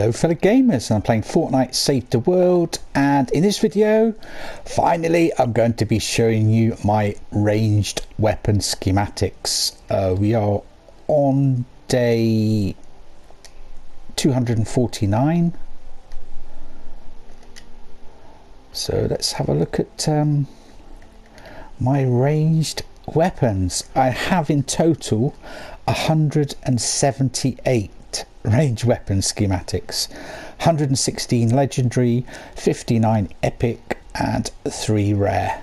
Hello fellow gamers, I'm playing Fortnite Save The World, and in this video finally I'm going to be showing you my ranged weapon schematics. We are on day 249, so let's have a look at my ranged weapons. I have in total 178 range weapon schematics, 116 legendary, 59 epic and 3 rare.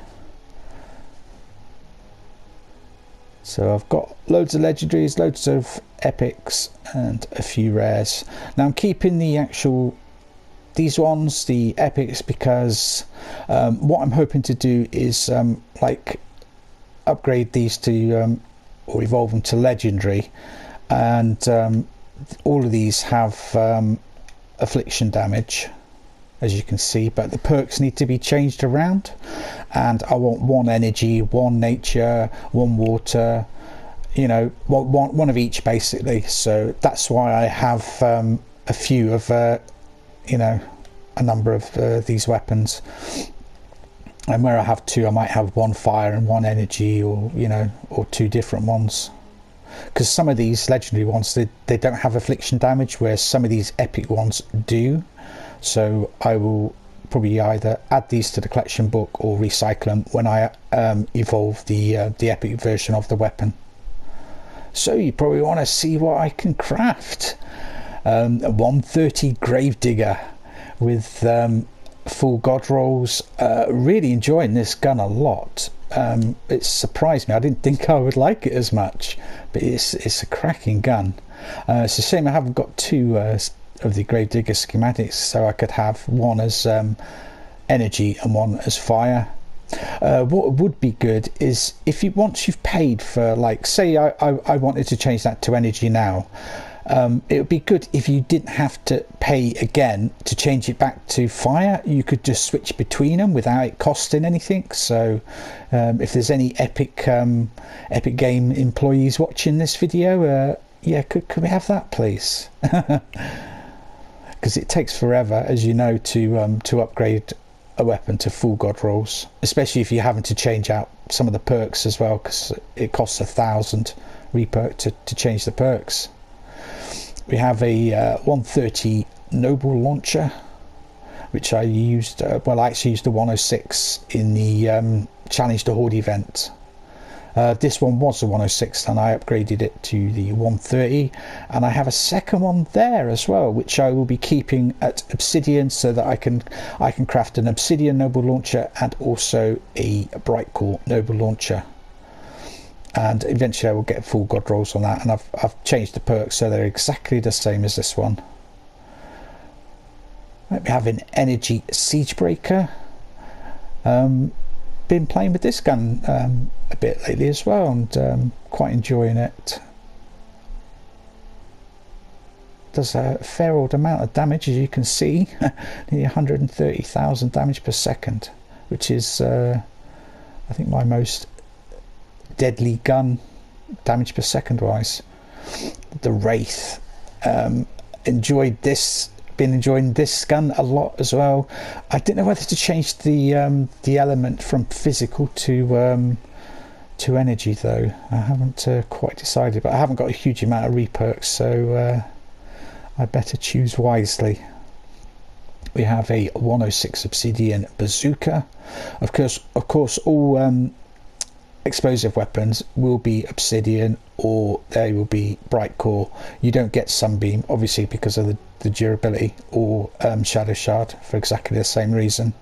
So I've got loads of legendaries, loads of epics and a few rares. Now I'm keeping these ones, the epics, because what I'm hoping to do is like upgrade these to or evolve them to legendary, and all of these have affliction damage, as you can see, but the perks need to be changed around, and I want 1 energy, 1 nature, 1 water, you know, one of each basically. So that's why I have a few of you know, a number of these weapons, and where I have 2 I might have 1 fire and 1 energy, or you know, or 2 different ones, because some of these legendary ones they don't have affliction damage, whereas some of these epic ones do. So I will probably either add these to the collection book or recycle them when I evolve the epic version of the weapon. So you probably want to see what I can craft. A 130 Gravedigger with full god rolls. Really enjoying this gun a lot. It surprised me. I didn't think I would like it as much, but it's a cracking gun. It's a shame I haven't got 2 of the Gravedigger schematics, so I could have 1 as energy and 1 as fire. What would be good is if once you've paid for, like, say I wanted to change that to energy now, it would be good if you didn't have to pay again to change it back to fire. You could just switch between them without it costing anything. So if there's any epic game employees watching this video, yeah, could we have that please? Because it takes forever, as you know, to upgrade a weapon to full god rolls, especially if you're having to change out some of the perks as well, because it costs 1,000 reperk to change the perks. We have a 130 Noble Launcher, which I used, well, I actually used the 106 in the Challenge the Horde event. This one was the 106 and I upgraded it to the 130, and I have a second one there as well, which I will be keeping at Obsidian, so that I can craft an Obsidian Noble Launcher and also a Bright Core Noble Launcher. And eventually I will get full god rolls on that, and I've changed the perks so they're exactly the same as this one. We have an energy Siegebreaker. Been playing with this gun a bit lately as well, and quite enjoying it. Does a fair old amount of damage, as you can see. Nearly 130,000 damage per second, which is I think my most deadly gun damage per second wise. The Wraith, enjoyed this. Been enjoying this gun a lot as well. I didn't know whether to change the element from physical to energy though. I haven't quite decided, but I haven't got a huge amount of reperks, so I better choose wisely. We have a 106 Obsidian Bazooka. Of course, all explosive weapons will be Obsidian, or they will be Bright Core. You don't get Sunbeam, obviously, because of the durability, or Shadow Shard for exactly the same reason.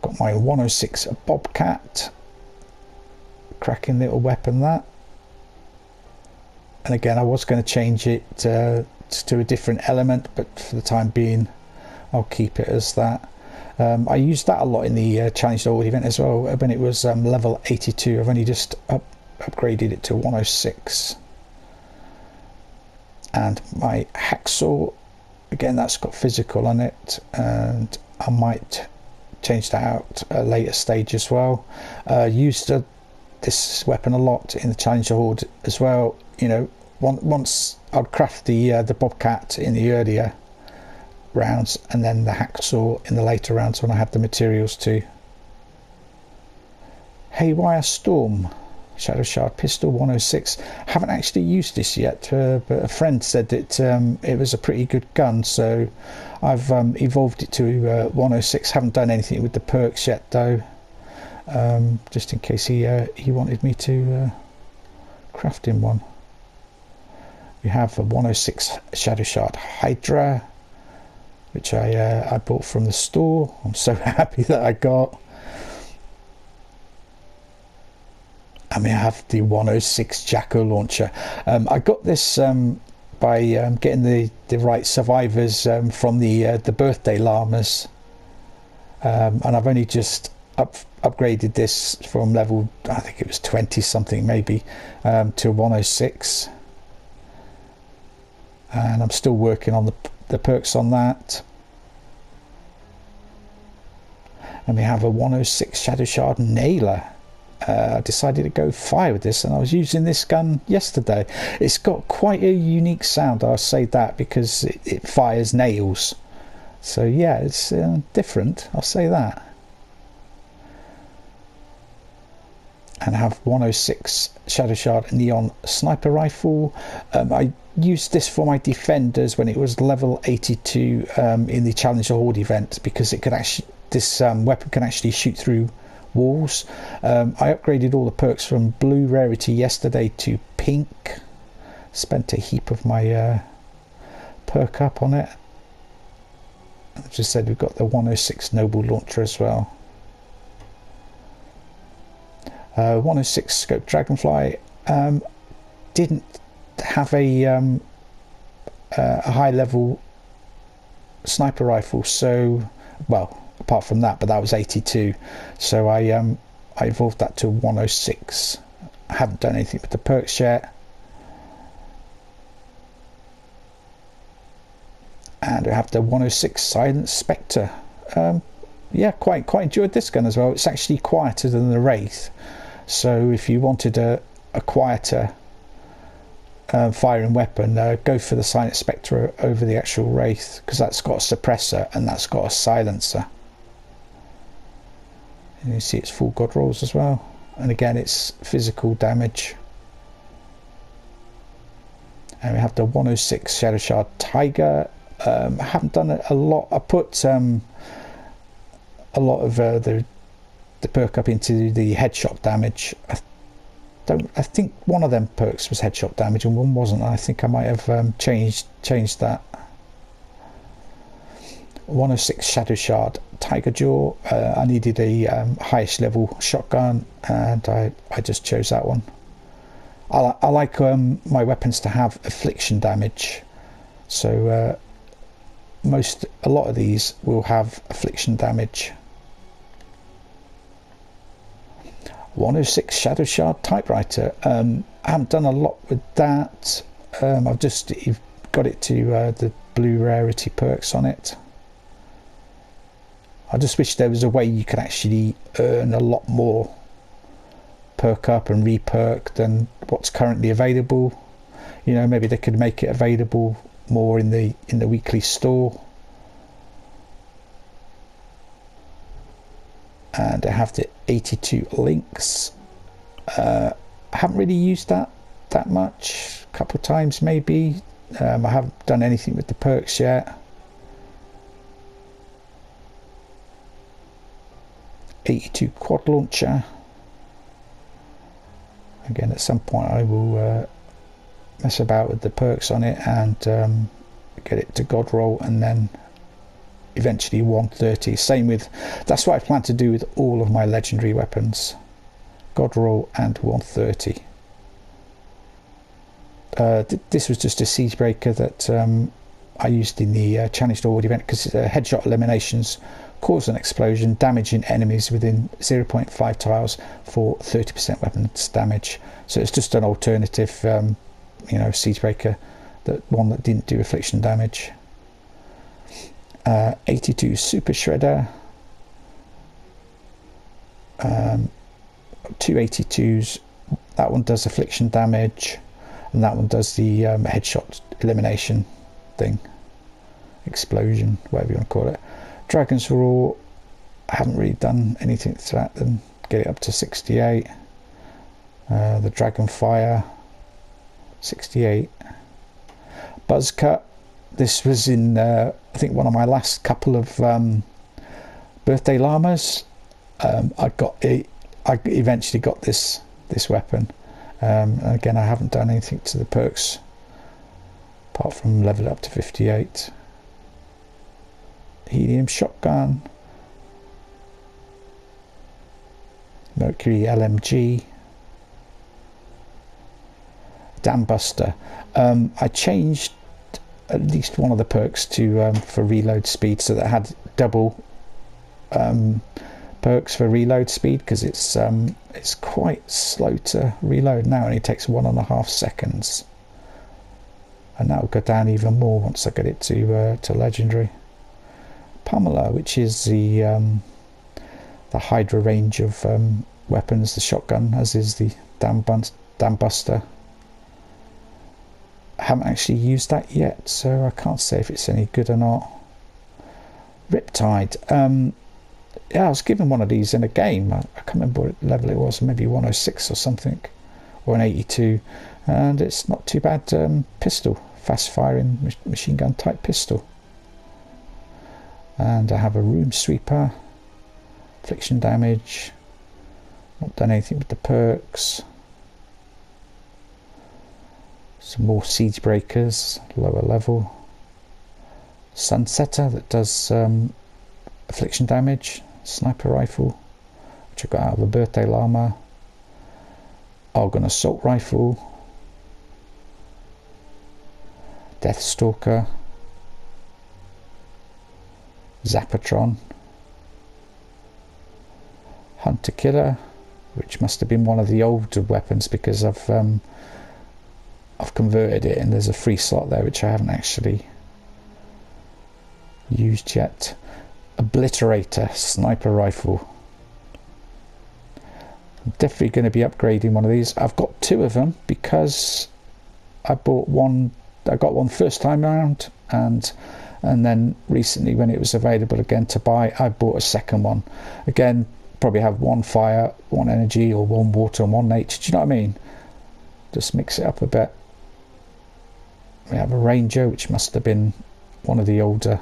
Got my 106 Bobcat, cracking little weapon that. And again, I was going to change it to a different element, but for the time being I'll keep it as that. I used that a lot in the Challenge the Horde event as well, when it was level 82. I've only just upgraded it to 106. And my Hacksaw, again, that's got physical on it, and I might change that out at a later stage as well. Used this weapon a lot in the Challenge the Horde as well. You know, once I'd craft the bobcat in the earlier rounds, and then the hacksaw in the later rounds when I had the materials to. Haywire Storm Shadow Shard pistol 106. Haven't actually used this yet, but a friend said that it was a pretty good gun, so I've evolved it to 106. Haven't done anything with the perks yet though, just in case he wanted me to craft him one. We have a 106 Shadow Shard Hydra, which I bought from the store. I'm so happy that I got. And we have the 106 Jacko launcher. I got this by getting the right survivors from the birthday llamas, and I've only just upgraded this from level, I think it was 20 something maybe, to 106, and I'm still working on the perks on that. And we have a 106 Shadow Shard Nailer. I decided to go fire with this, and I was using this gun yesterday. It's got quite a unique sound, I'll say that, because it fires nails. So yeah, it's different, I'll say that. And I have 106 Shadow Shard Neon Sniper Rifle. I used this for my defenders when it was level 82 in the Challenge the Horde event, because it could actually, this weapon can actually shoot through walls. I upgraded all the perks from blue rarity yesterday to pink. Spent a heap of my perk up on it. As I just said, we've got the 106 Noble Launcher as well. 106 Scope Dragonfly. Didn't have a high level sniper rifle, so, well, apart from that, but that was 82, so I evolved that to 106. I haven't done anything with the perks yet. And I have the 106 Silent Spectre. Yeah, quite enjoyed this gun as well. It's actually quieter than the Wraith, so if you wanted a quieter firing weapon, go for the Silent Spectre over the actual Wraith, because that's got a suppressor and that's got a silencer. And you see its full god rolls as well, and again it's physical damage. And we have the 106 Shadow Shard Tiger. I haven't done a lot. I put a lot of the perk up into the headshot damage. I think one of them perks was headshot damage and one wasn't. I think I might have changed that. 106 Shadow Shard Tiger Jaw. I needed a highest level shotgun, and I just chose that one. I like my weapons to have affliction damage, so a lot of these will have affliction damage. 106 Shadow Shard Typewriter. I haven't done a lot with that. I've just got it to the blue rarity perks on it. I just wish there was a way you could actually earn a lot more perk up and re-perk than what's currently available. You know, maybe they could make it available more in the weekly store. And I have the 82 links. I haven't really used that much. A couple of times maybe. I haven't done anything with the perks yet. 82 quad launcher. Again, at some point I will mess about with the perks on it and get it to god roll, and then eventually 130. Same with, that's what I plan to do with all of my legendary weapons, god roll and 130. This was just a siege breaker that I used in the Challenge the Horde event, because headshot eliminations cause an explosion, damaging enemies within 0.5 tiles for 30% weapons damage. So it's just an alternative, you know, siege breaker, one that didn't do affliction damage. 82 Super Shredder. 282s. That one does affliction damage. and that one does the headshot elimination thing, explosion, whatever you want to call it. Dragon's Roar, I haven't really done anything to that than get it up to 68. The Dragon Fire, 68. Buzz Cut, this was in I think one of my last couple of birthday llamas. I eventually got this weapon. And again, I haven't done anything to the perks apart from level it up to 58. Helium Shotgun, Mercury LMG, Dam Buster. I changed at least one of the perks to for reload speed, so that had double perks for reload speed, because it's quite slow to reload now. It only takes 1.5 seconds, and that will go down even more once I get it to legendary. Pummeler, which is the Hydra range of weapons, the shotgun, as is the Dam Buster. I haven't actually used that yet, so I can't say if it's any good or not. Riptide. Yeah, I was given one of these in a game. I can't remember what level it was, maybe 106 or something, or an 82, and it's not too bad. Pistol, fast firing machine gun type pistol. And I have a Room Sweeper, affliction damage, not done anything with the perks. Some more Siege Breakers, lower level. Sunsetter, that does affliction damage. Sniper Rifle, which I got out of a birthday llama. Argon Assault Rifle. Deathstalker. Zapatron, Hunter Killer, which must have been one of the older weapons, because I've converted it, and there's a free slot there which I haven't actually used yet. Obliterator Sniper Rifle. I'm definitely going to be upgrading one of these. I've got 2 of them because I got one first time around, and then recently, when it was available again to buy, I bought a second one. Again, probably have 1 fire, 1 energy, or 1 water and 1 nature. Do you know what I mean? Just mix it up a bit. We have a Ranger, which must have been one of the older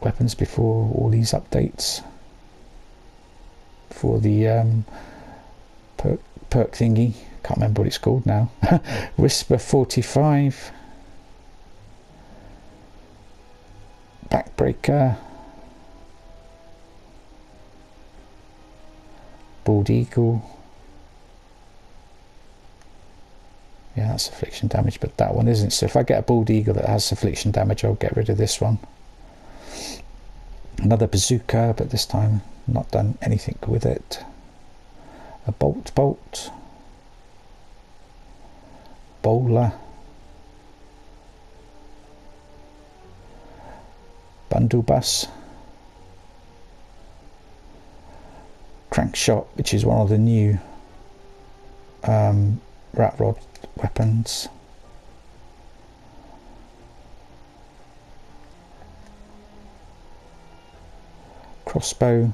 weapons before all these updates. For the perk thingy. Can't remember what it's called now. Whisper 45. Backbreaker, Bald Eagle. Yeah, that's affliction damage, but that one isn't. So if I get a Bald Eagle that has affliction damage, I'll get rid of this one. Another Bazooka, but this time not done anything with it. A Bolt, Bowler, Bundle Bus, Crankshot, which is one of the new rat rod weapons. Crossbow,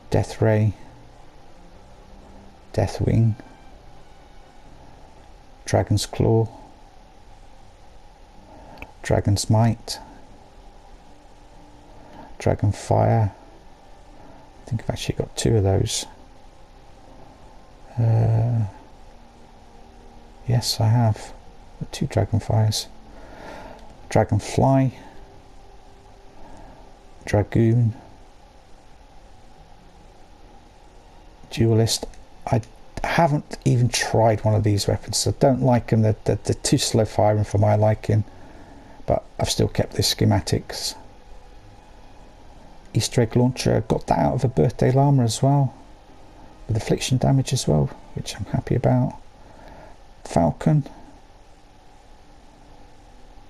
Death Ray, Deathwing, Dragon's Claw, Dragon's Might, Dragon Fire. I think I've actually got 2 of those. Yes, I have 2 Dragon Fires. Dragonfly, Dragoon, Duelist. I haven't even tried one of these weapons, so I don't like them. They're too slow firing for my liking, but I've still kept the schematics. Easter egg launcher, got that out of a birthday llama as well, with affliction damage as well, which I'm happy about. Falcon,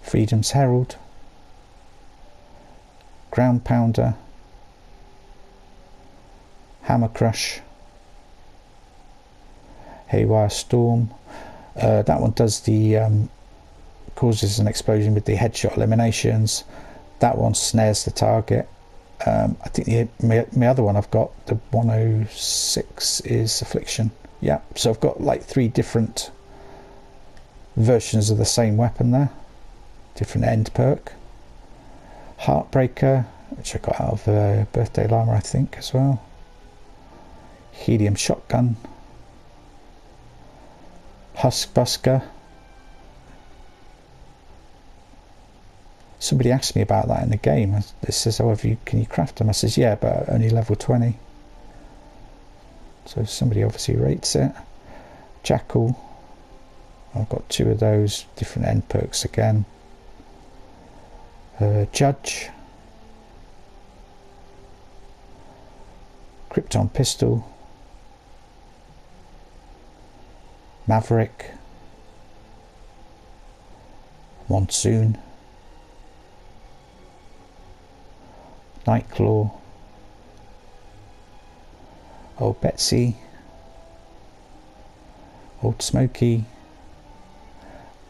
Freedom's Herald, Ground Pounder, Hammer Crush, Haywire Storm. That one does the causes an explosion with the headshot eliminations. That one snares the target. I think my other one I've got, the 106, is Affliction. Yeah, so I've got like 3 different versions of the same weapon there. Different end perk. Heartbreaker, which I got out of Birthday Llama, I think, as well. Helium Shotgun. Huskbuster. Somebody asked me about that in the game. It says, "Oh, can you craft them?" I says, "Yeah, but only level 20." So somebody obviously rates it. Jackal. I've got 2 of those. Different end perks again. Judge. Krypton Pistol. Maverick. Monsoon. Nightclaw. Old Betsy. Old Smokey.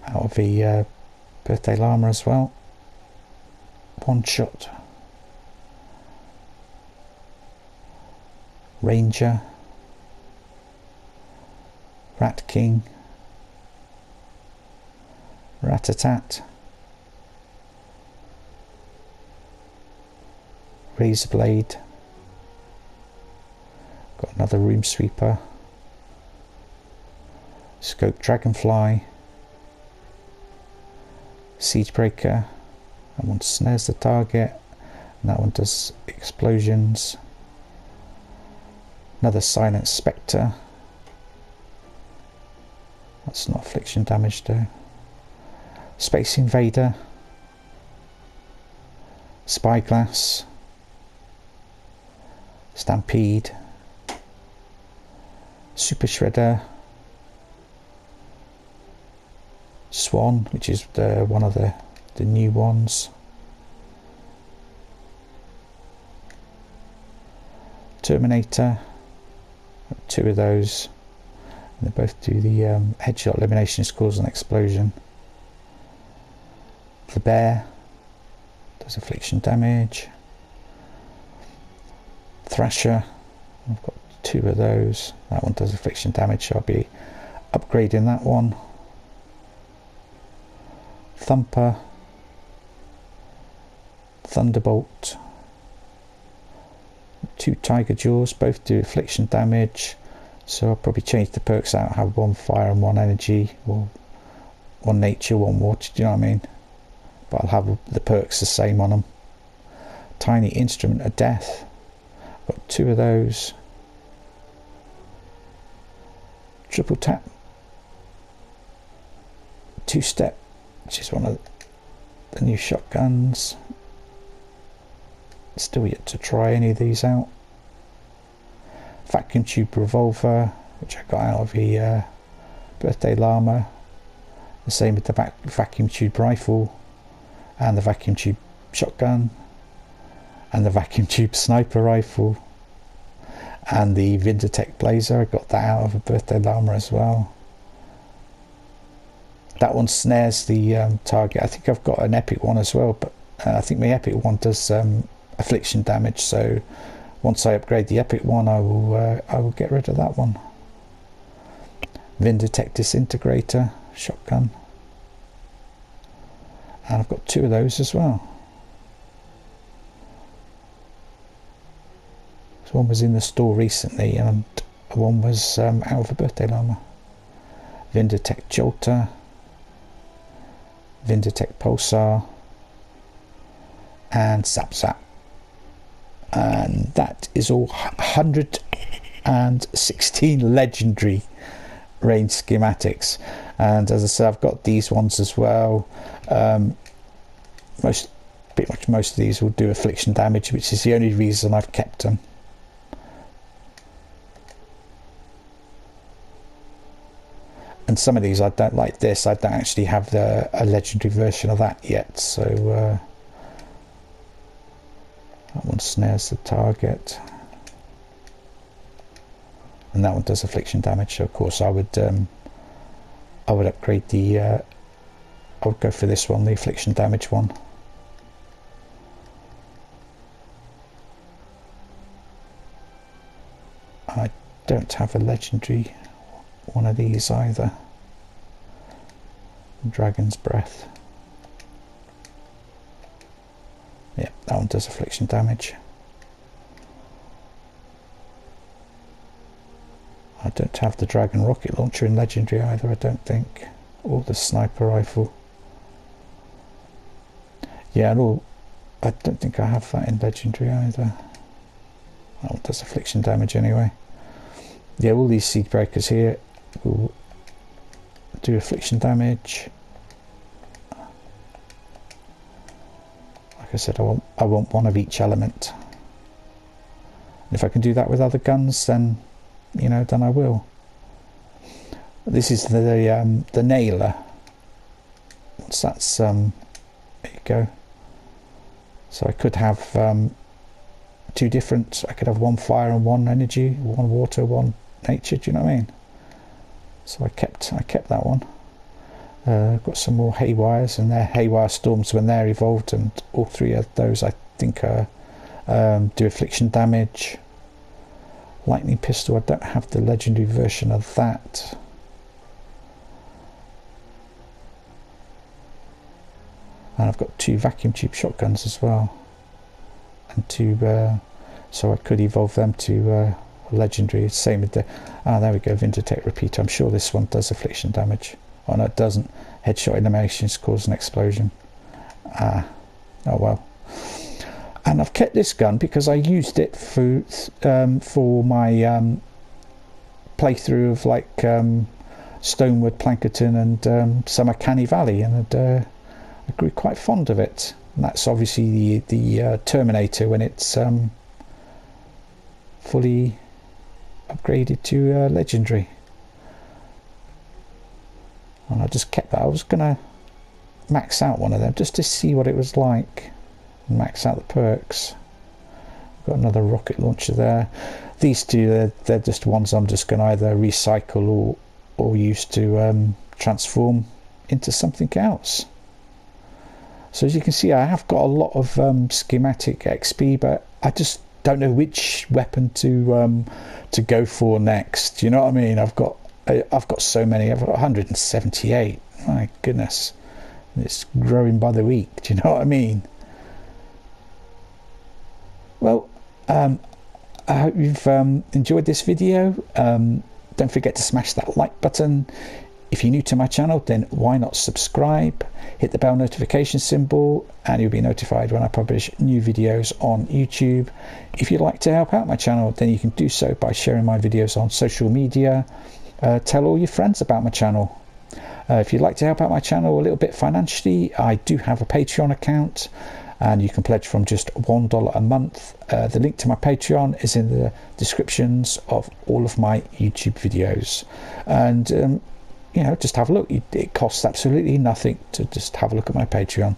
Out of the Birthday Llama as well. One Shot. Ranger. Rat King. Rat-a-tat. Razorblade. Got another Room Sweeper. Scope Dragonfly. Siegebreaker. That one snares the target, and that one does explosions. Another Silent Spectre. That's not affliction damage though. Space Invader. Spyglass. Stampede. Super Shredder. Swan, which is one of the new ones. Terminator. 2 of those. And they both do the headshot eliminations, cause an explosion. The Bear does affliction damage. Thrasher, I've got 2 of those. That one does affliction damage, so I'll be upgrading that one. Thumper. Thunderbolt. 2 Tiger Jaws, both do affliction damage, so I'll probably change the perks out, have 1 fire and 1 energy, or 1 nature, 1 water, do you know what I mean? But I'll have the perks the same on them. Tiny Instrument of Death, got 2 of those. Triple Tap. 2-Step, which is one of the new shotguns. Still yet to try any of these out. Vacuum Tube Revolver, which I got out of the Birthday Llama. The same with the Vacuum Tube Rifle, and the Vacuum Tube Shotgun, and the Vacuum Tube Sniper Rifle, and the Vinditech Blazer. I got that out of a Birthday Llama as well. That one snares the target. I think I've got an epic one as well, but I think my epic one does affliction damage, so once I upgrade the epic one, I will get rid of that one. Vinditech Disintegrator shotgun, and I've got 2 of those as well. So one was in the store recently, and one was out of a Birthday Llama. Vinditech Jolter, Vinditech Pulsar, and Zap Zap. And that is all 116 legendary range schematics. And as I said, I've got these ones as well. Pretty much most of these will do affliction damage, which is the only reason I've kept them. And some of these I don't like this. I don't actually have a legendary version of that yet, so that one snares the target. and that one does affliction damage. So of course I would upgrade the I would go for this one, the affliction damage one. I don't have a legendary one of these either. Dragon's Breath. Yeah, that one does affliction damage. I don't have the Dragon Rocket Launcher in legendary either, I don't think. Or the Sniper Rifle. Yeah, I don't think I have that in legendary either. That one does affliction damage anyway. Yeah, all these Siege Breakers here will do affliction damage. Like I said, I want one of each element. And if I can do that with other guns, then you know, then I will. This is the nailer. Once that's there you go. So I could have two different. I could have one fire and one energy, one water, one nature. Do you know what I mean? So I kept that one. I've got some more Haywires, and they're Haywire Storms when they're evolved, and all three of those I think are, do affliction damage. Lightning Pistol, I don't have the legendary version of that. And I've got two vacuum tube shotguns as well, and two, so I could evolve them to legendary. Same with the, there we go, Vindicate Repeater. I'm sure this one does affliction damage. Oh no, it doesn't. Headshot animations cause an explosion. Oh well. And I've kept this gun because I used it for my playthrough of like Stonewood, Plankerton, and Summer Canny Valley, and I grew quite fond of it. And that's obviously the Terminator when it's fully upgraded to legendary. And I just kept that. I was gonna max out one of them just to see what it was like. Max out the perks. Got another rocket launcher there. These two, they're just ones I'm just going to either recycle or use to transform into something else. So as you can see, I have got a lot of schematic XP, but I just don't know which weapon to go for next. You know what I mean? I've got so many. I've got 178. My goodness, it's growing by the week. Do you know what I mean? Well, I hope you've enjoyed this video. Don't forget to smash that like button. If you're new to my channel, then why not subscribe? Hit the bell notification symbol and you'll be notified when I publish new videos on YouTube. If you'd like to help out my channel, then you can do so by sharing my videos on social media. Tell all your friends about my channel. If you'd like to help out my channel a little bit financially, I do have a Patreon account, and you can pledge from just $1 a month. The link to my Patreon is in the descriptions of all of my YouTube videos. And, you know, just have a look. It costs absolutely nothing to just have a look at my Patreon.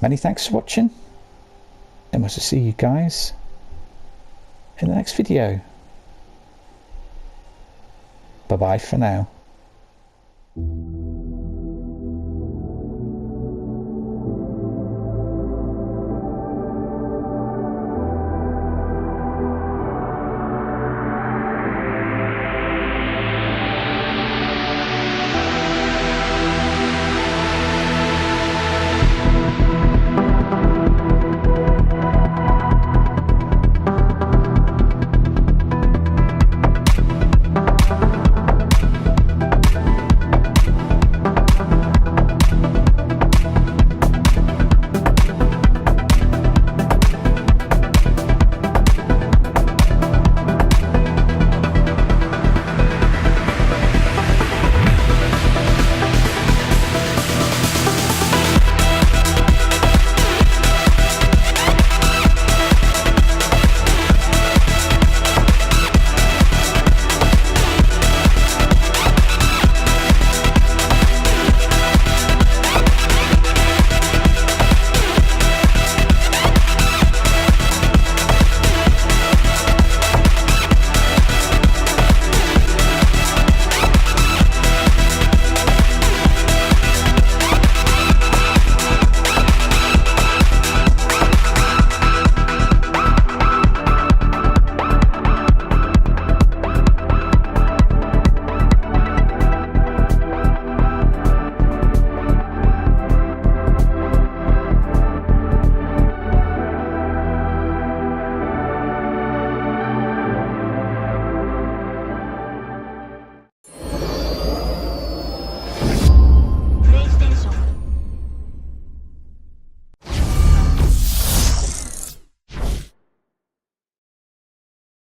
Many thanks for watching, and we'll see you guys in the next video. Bye-bye for now.